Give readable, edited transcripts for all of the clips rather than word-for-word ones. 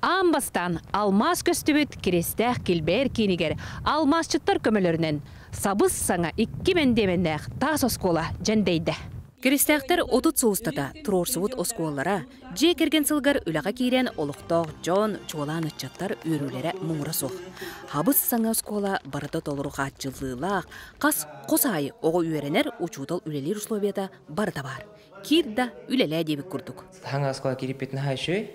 Амбастан алмаз көстүбүт кирестэх килбер кинигер алмазчыттар көмөлөрүнөн сабыз саңа 2000 тас оскола жендейді. Кирестехтер отут соустата турорсубут осколлара же керген сылгар үлага кирен олуктоох жон чуолаан ыччаттар үрүлере муңрасух. Хабыз саңа оскола барыта толуруха жыллыылаах кас косайы ого үйренер учутал үлелер условията барыта бар. Кирда үлеле дебик курдук. Ханга оскола кирип бетин хайшой.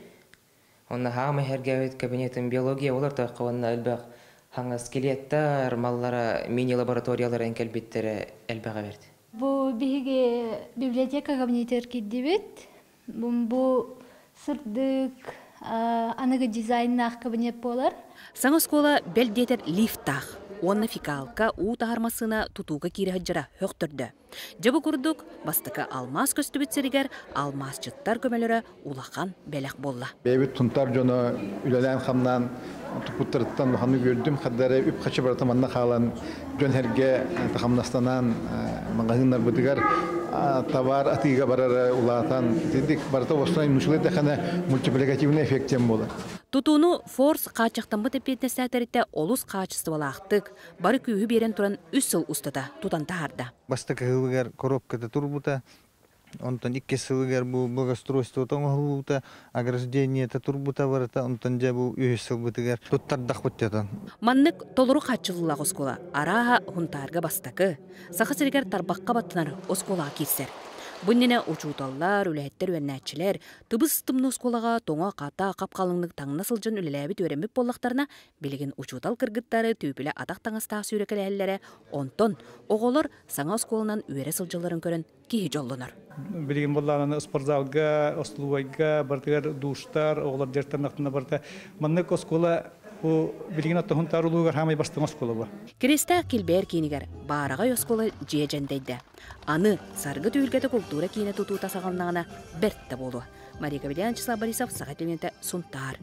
Онна хама хергевит кабинетин биология олар таққаванна әлбәқ ханга скелеттар, маллара, мини-лабораториялар әнкәлбеттері әлбәға берді. Бу биһиге библиотека кабинеттер киддибит. Бу сырдык, аныгы дизайннах кабинет болар. Саңа скола белдетер лифтах. Онна фикалка у тахармасына тутуга кири хаджара хөктөрдө. Жабы курдук бастыка алмаз көстүбүтсеригер алмазчыттар көмөлөрө улахан белек болла. Бейбит тунтар жоно үлелен хамнан тупуттырыттан ханы көрдүм хаддары үп качы бартаманна халан жон херге тахамнастанан магазиннар бутыгар товар атыга барар улатан дедик барта остай нушуле дехана мультипликативный эффектем бола. Тутуну форс качактан бут эпетнестерите олус качестволактык бары күйү берен туран 3 жыл устата тутан таарда. Бастыка хылгар коробкада турбута, онтон 2 сылгар бу благоустройство тоңолута, ограждение та турбута барата, онтон жабу 3 жыл бутыгар туттардак буттатан. Маннык толуру качылылак оскола араха хунтарга бастакы, сахасыргар тарбакка баттынар оскола кирсер. Бұннене учуталлар, үләттер өәннәтчілер, тыбыс-тымны осколаға тоңа қата қапқалыңлық таңына сылжын үлеләбіт өреміп боллақтарына білген учутал кыргыттары түйпілі атақ таңастағы сүйрекеләлері онтон оғолар саңа осколынан өре сылжыларын көрін кейі жоллынар. Білген боллағаны спортзалға, остылуайға, бартығар душтар, оғылар жертарнақтына барта. Маннык оскола билген аттахун тарулугар хамай бастың оскола ба. Кирестәк килбер кинигер барага оскола жежендейді. Аны саргы түйілгеті культура кейіне тұту тасағалнағына бәртті болу. Мария Кабелян, Числа Борисов, Сағат Лементі, Сунтар.